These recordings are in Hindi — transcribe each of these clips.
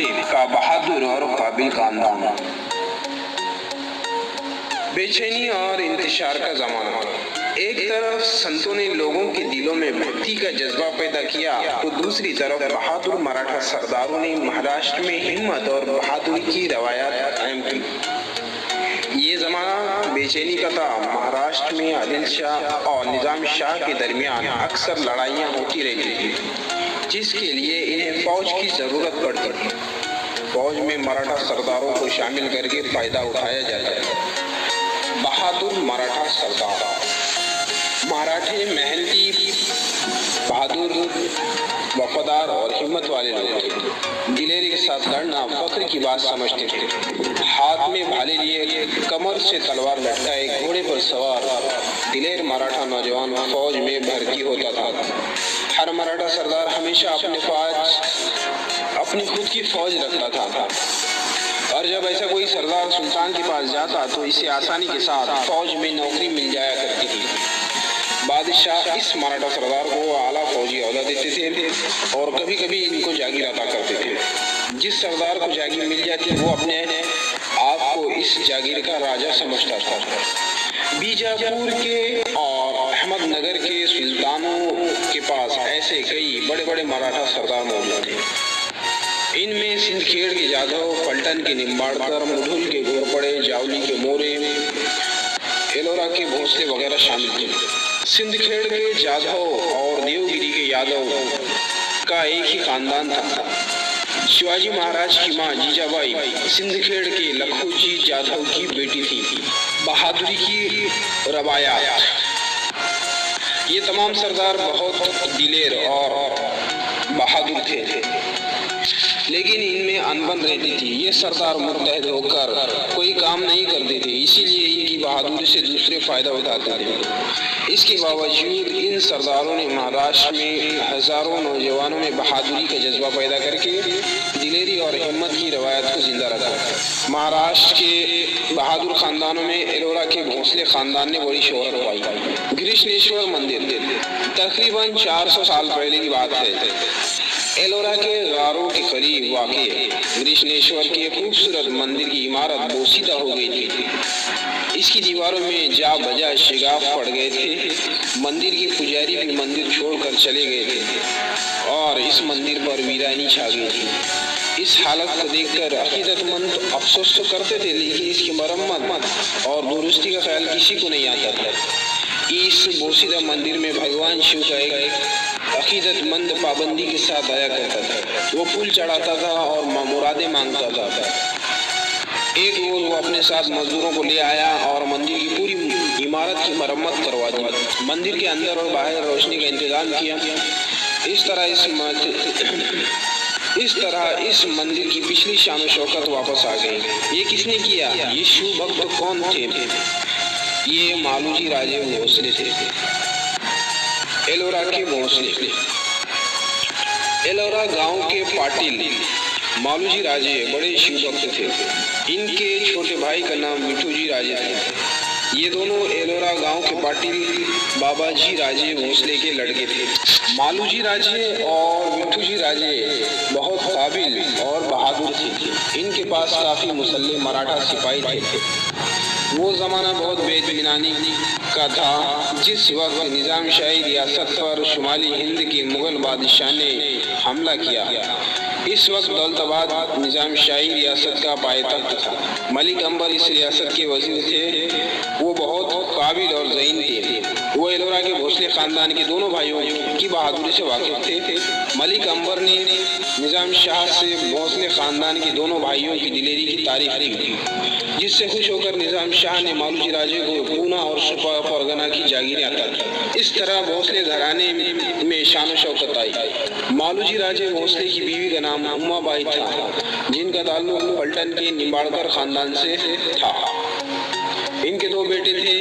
का बहादुर और काबिल खानदान। बेचैनी और इंतशार का जमाना। एक तरफ संतों ने लोगों के दिलों में भक्ति का जज्बा पैदा किया, तो दूसरी तरफ बहादुर मराठा सरदारों ने महाराष्ट्र में हिम्मत और बहादुरी की रवायत कायम की। ये जमाना बेचैनी का था। महाराष्ट्र में आदिल शाह और निजाम शाह के दरमियान अक्सर लड़ाइयाँ होती रहती थी, जिसके लिए इन्हें फौज की जरूरत पड़ती थी। फौज में मराठा सरदारों को शामिल करके फायदा उठाया जाता था। बहादुर मराठा सरदार। मराठे मेहनती, बहादुर, वफादार और हिम्मत वाले लोग थे। दिलेरी के साथ लड़ना फख्र की बात समझते थे। हाथ में भाले लिए, कमर से तलवार लटकाए, घोड़े पर सवार दिलेर मराठा नौजवान फौज में भर्ती होता था। हर मराठा सरदार हमेशा अपनी खुद की फौज रखता था, और जब ऐसा कोई सरदार सुल्तान के पास जाता तो इसे आसानी के साथ फौज में नौकरी मिल जाया करती थी। बादशाह इस मराठा सरदार को आला फौजी ओहदा देते थे और कभी कभी इनको जागीर अता करते थे। जिस सरदार को जागीर मिल जाती वो अपने आप को इस जागीर का राजा समझता था। बीजापुर के और अहमदनगर के सुल्तानों के पास ऐसे कई बड़े बड़े मराठा सरदार मौजूद थे। इनमें सिंदखेड़ के जाधव, पलटन के निम्बाड़कर, मुढुल के घोरपड़े, जावली के मोरे, एलोरा के भोसले वगैरह शामिल थे। सिंदखेड़ के जाधव और देवगिरी के यादव का एक ही खानदान था। शिवाजी महाराज की मां जीजाबाई सिंदखेड़ के लखोजी जाधव की बेटी थी। बहादुरी की रवायात। ये तमाम सरदार बहुत दिलेर और बहादुर थे, लेकिन इनमें अनबन रहती थी। ये सरदार मुत्तहद होकर कोई काम नहीं करते थे, इसीलिए इनकी बहादुरी से दूसरे फायदा उठाते थे। इसके बावजूद इन सरदारों ने महाराष्ट्र में हजारों नौजवानों में बहादुरी का जज्बा पैदा करके दिलेरी और हिम्मत की रवायत को जिंदा रखा। महाराष्ट्र के बहादुर खानदानों में एलोरा के भोसले खानदान ने बड़ी शोहरत पाई। गृष्णेश्वर मंदिर तकरीबन 400 साल पहले की बात है। एलोरा के गारों के करीब वाक़े गृष्णेश्वर के खूबसूरत मंदिर की इमारत बोसीदा हो गई थी। इसकी दीवारों में जा बजा शिगाफ पड़ गए थे। मंदिर के पुजारी भी मंदिर छोड़कर चले गए थे और इस मंदिर पर वीरानी छा गई थी। इस हालत को देखकर अकीदतमंद अफसोस तो करते थे, लेकिन इसकी मरम्मत और दुरुस्ती का ख्याल किसी को नहीं आता था। इस बोसीदा मंदिर में भगवान शिव का एक अकीदतमंद पाबंदी के साथ आया करता था। वो फूल चढ़ाता था और मुरादें मांगता था। एक रोज वो अपने साथ मजदूरों को ले आया और मंदिर की पूरी इमारत की मरम्मत करवा दी। मंदिर के अंदर और बाहर रोशनी का इंतजाम किया। इस तरह इस मंदिर की पिछली शान शौकत वापस आ गई। ये किसने किया? ये शिव भक्त कौन थे? ये मालूजी राजे भोसले थे। एलोरा के भोसले। एलोरा गांव के पाटिल मालूजी राजे बड़े शिव भक्त थे। इनके छोटे भाई का नाम मिठूजी राजे थे। ये दोनों एलोरा गांव के पाटिल बाबाजी राजे भोसले के लड़के थे। मालूजी राजे और मिठूजी राजे बहुत काबिल और बहादुर थे। इनके पास काफी मुसल्लह मराठा सिपाही थे। वो ज़माना बहुत बेदबिनानी का था, जिस वक्त निजाम शाही रियासत पर शुमाली हिंद के मुगल बादशाह ने हमला किया। इस वक्त दौलताबाद निजाम शाही रियासत का पायतख्त था। मलिक अंबर इस रियासत के वजीर थे। वो बहुत काबिल और ज़हीन थे। वो एलोरा के भोसले खानदान के दोनों भाइयों की बहादुरी से वाकिफ थे। मलिक अंबर ने निजाम शाह से भोसले खानदान के दोनों भाइयों की दिलेरी की तारीफ की, जिससे खुश होकर निजाम शाह ने मालूजी राजे को पूना और सुपा परगना की जागीरें अता की। इस तरह भोसले घराने में शान शौकत आई। मालूजी राजे भोसले की बीवी का नाम उम्माबाई था, जिनका ताल्लुक पलटन के निम्बाड़कर खानदान से था। इनके दो बेटे थे,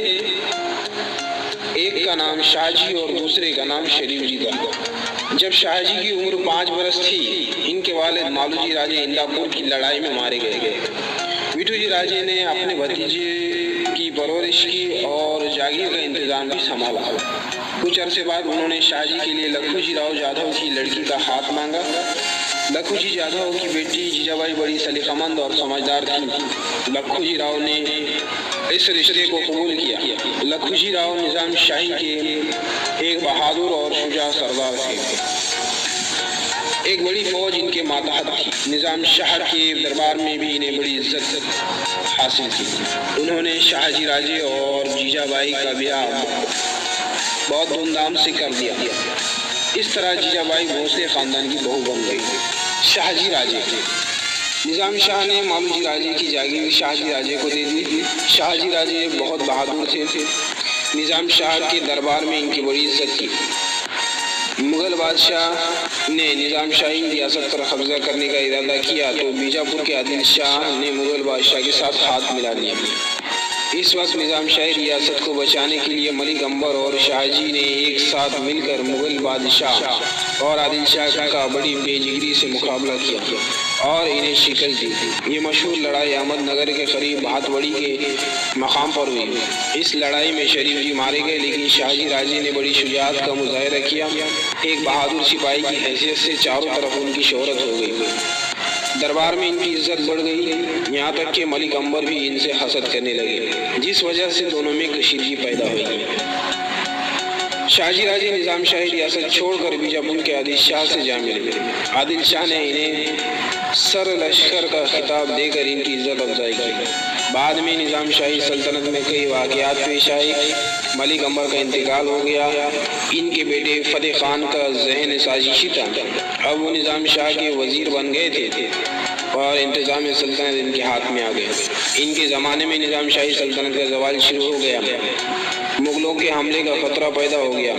एक का नाम शाहजी और दूसरे का नाम शरीफ जी था। जब शाहजी की उम्र 5 बरस थी, इनके वालिद मालूजी राजे इंदापुर की लड़ाई में मारे गए। मिठूजी राजे ने अपने भतीजे की परवरिश की और जागीर का इंतजाम भी संभाला। कुछ अरसे बाद उन्होंने शाहजी के लिए लखोजी राव जाधव की लड़की का हाथ मांगा। लखूजी जाधव की बेटी जीजाबाई बड़ी सलीकामंद और समझदार थी। लखूजी राव ने इस रिश्ते को कबूल किया। लखूजी राव निजाम शाही के एक बहादुर और शुजा सरदार थे। एक बड़ी फौज इनके मातहत थी। निजाम शाह के दरबार में भी इन्हें बड़ी इज्जत हासिल थी। उन्होंने शाहजी राजे और जीजाबाई का ब्याह बहुत धूमधाम से कर दिया। इस तरह जीजाबाई भोसले खानदान की बहू बन गई। शाहजी राजे, निजाम शाह ने मालूजी राजे की जागीर शाहजी राजे को दे दी। शाहजी राजे बहुत बहादुर थे। निजाम शाह के दरबार में इनकी बड़ी इज्जत थी। मुगल बादशाह ने निजाम शाही रियासत पर कब्जा करने का इरादा किया तो बीजापुर के आदिल शाह ने मुगल बादशाह के साथ हाथ मिला लिया। इस वक्त निजाम शाही रियासत को बचाने के लिए मलिक अंबर और शाहजी ने एक साथ मिलकर मुगल बादशाह और आदिल शाह का बड़ी बेजिगरी से मुकाबला किया और इन्हें शिकस्त दी। ये मशहूर लड़ाई अहमदनगर के करीब भातवड़ी के मकाम पर हुई। इस लड़ाई में शरीफ जी मारे गए, लेकिन शाहजी राजे ने बड़ी शुजाअत का मुजाहिरा किया। एक बहादुर सिपाही की हैसियत से चारों तरफ उनकी शोहरत हो गई। दरबार में इनकी इज्जत बढ़ गई, यहाँ तक कि मलिक अंबर भी इनसे हसद करने लगे, जिस वजह से दोनों में कशीदगी पैदा हुई। शाहजी राजे निजाम शाही रियासत छोड़कर बीजापुर के आदिल शाह से जा मिले। आदिल शाह ने इन्हें सर लश्कर का खिताब देकर इनकी इज्जत अफजाई की। बाद में निजाम शाही सल्तनत में कई वाक़यात पेश आए। मलिक अंबर का इंतकाल हो गया। इनके बेटे फतेह खान का जहन साजिशी था। अब वो निजाम शाह के वजीर बन गए थे और इंतज़ाम सल्तनत इनके हाथ में आ गए। इनके ज़माने में निजाम शाही सल्तनत का ज़वाल शुरू हो गया। मुगलों के हमले का खतरा पैदा हो गया।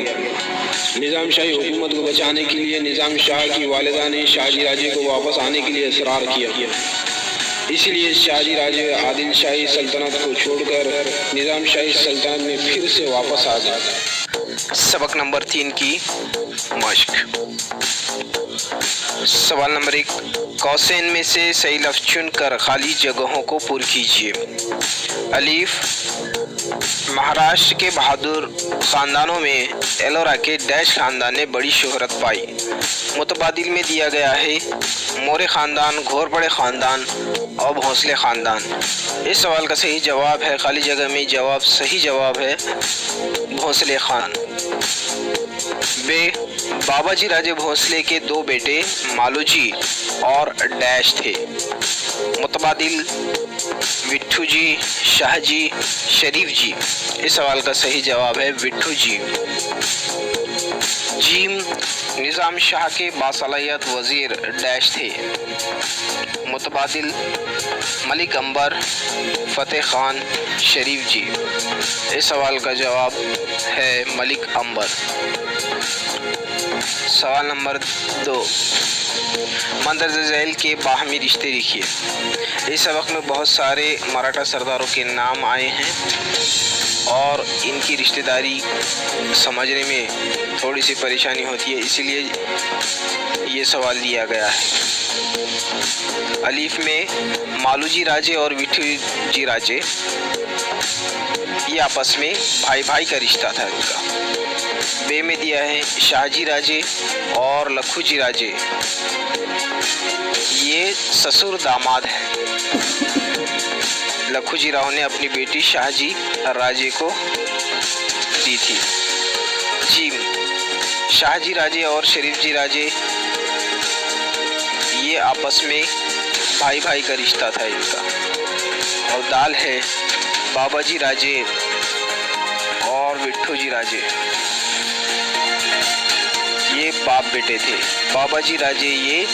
निजाम शाही हुकूमत को बचाने के लिए निजाम शाह की वालिदा ने शाहजी राजे को वापस आने के लिए इसरार किया। इसलिए शाहजी राजे आदिल शाही सल्तनत को छोड़कर निजाम शाही सल्तनत में फिर से वापस आ गए। सबक नंबर 3 की मश्क। सवाल नंबर 1, कौसेन में से सही लफ्ज़ चुनकर खाली जगहों को पूर्ण कीजिए। अलीफ, महाराष्ट्र के बहादुर ख़ानदानों में एलोरा के डैश ख़ानदान ने बड़ी शोहरत पाई। मुतबादिल में दिया गया है मोरे ख़ानदान, घोरपड़े ख़ानदान और भोसले ख़ानदान। इस सवाल का सही जवाब है, खाली जगह में जवाब सही जवाब है भोसले खान। बे, बाबाजी राजे भोसले के 2 बेटे मालूजी और डैश थे। मुतबादिल विट्ठू जी, शाहजी, शरीफ जी। इस सवाल का सही जवाब है विट्ठू जी। जीम, निज़ाम शाह के बासलाहियत वज़ीर डैश थे। मुतबादिल मलिक अंबर, फतेह खान, शरीफ जी। इस सवाल का जवाब है मलिक अंबर। सवाल नंबर 2, मंदरजा झैल के बाहमी रिश्ते लिखिए। इस सबक में बहुत सारे मराठा सरदारों के नाम आए हैं और इनकी रिश्तेदारी समझने में थोड़ी सी परेशानी होती है, इसीलिए ये सवाल लिया गया है। अलीफ में मालूजी राजे और विट्ठू जी राजे, ये आपस में भाई भाई का रिश्ता था इनका। बे में दिया है शाहजी राजे और लखूजी राजे, ये ससुर दामाद है। लखूजी राव ने अपनी बेटी शाहजी राजे को दी थी। जी, शाहजी राजे और शरीफ जी राजे, ये आपस में भाई भाई का रिश्ता था इनका। और दाल है बाबाजी राजे और विट्ठू जी राजे, ये बाप बेटे थे। बाबाजी राजे ये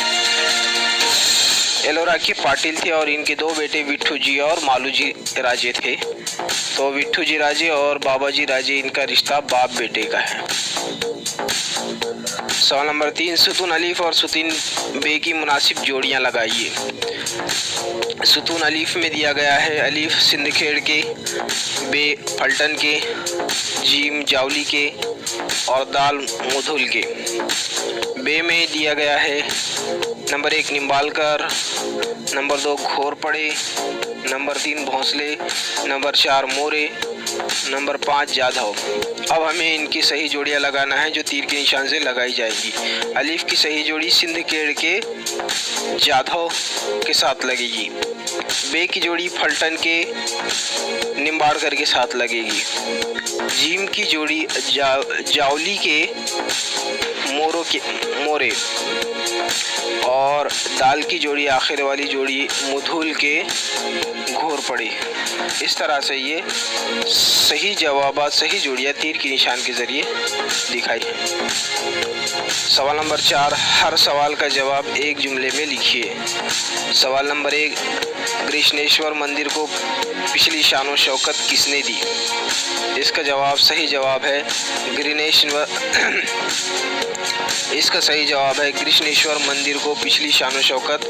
एलोरा के पाटिल थे और इनके 2 बेटे विट्ठू जी और मालूजी राजे थे। तो विट्ठू जी राजे और बाबाजी राजे, इनका रिश्ता बाप बेटे का है। सवाल नंबर 3, सुतून अलीफ और सुतून बे की मुनासिब जोड़ियां लगाइए। सुतून अलीफ में दिया गया है अलीफ सिंदखेड़ के, बे फल्टन के, जीम जावली के और दाल मुधुल के। बे में दिया गया है number 1 Nimbalkar, number 2 Ghorpade, number 3 Bhosale, number 4 More number 5 Jadhav. अब हमें इनकी सही जोड़ियां लगाना है जो तीर के निशान से लगाई जाएगी। अलीफ की सही जोड़ी सिंध केड़ के जाधव के साथ लगेगी। बे की जोड़ी फलटन के निम्बाड़कर के साथ लगेगी। जीम की जोड़ी जावली के मोरे और दाल की जोड़ी आखिर वाली जोड़ी मुधुल के घोरपड़े। इस तरह से ये सही जवाब सही जोड़ियाँ तीर के निशान के जरिए दिखाई। सवाल नंबर 4, हर सवाल का जवाब एक जुमले में लिखिए। सवाल नंबर 1, कृष्णेश्वर मंदिर को पिछली शान व शौकत किसने दी? इसका जवाब सही जवाब है इसका सही जवाब है कृष्णेश्वर मंदिर को पिछली शान व शौकत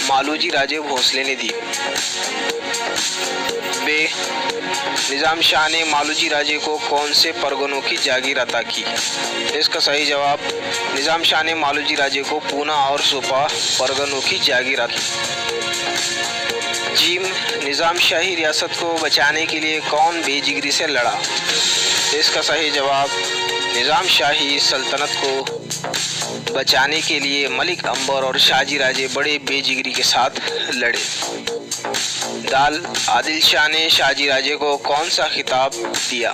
मालूजी राजे भोसले ने दी। बे, निजाम शाह ने मालूजी राजे को कौन से परगनों की जागीर अता की? इसका सही जवाब निजाम शाह ने मालूजी राजे को पूना और सुपा परगनों की जागीर अता की। जीम, निजाम शाही रियासत को बचाने के लिए कौन बेजिगरी से लड़ा? इसका सही जवाब निजाम शाही सल्तनत को बचाने के लिए मलिक अंबर और शाहजी राजे बड़े बेजिगरी के साथ लड़े। दाल, आदिल शाह ने शाहजी राजे को कौन सा खिताब दिया?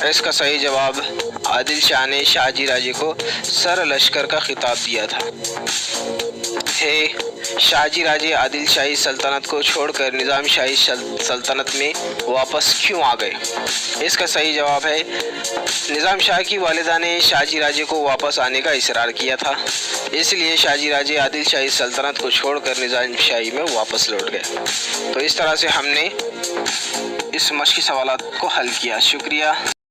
इसका सही जवाब आदिल शाह ने शाहजी राजे को सर लश्कर का खिताब दिया था। शाहजी राजे आदिल शाही सल्तनत को छोड़कर निजाम शाही सल्तनत में वापस क्यों आ गए? इसका सही जवाब है निजाम शाह की वालिदा ने शाहजी राजे को वापस आने का इसरार किया था, इसलिए शाहजी राजे आदिल शाही सल्तनत को छोड़कर निजाम शाही में वापस लौट गए। तो इस तरह से हमने इस मश्की सवालात को हल किया। शुक्रिया।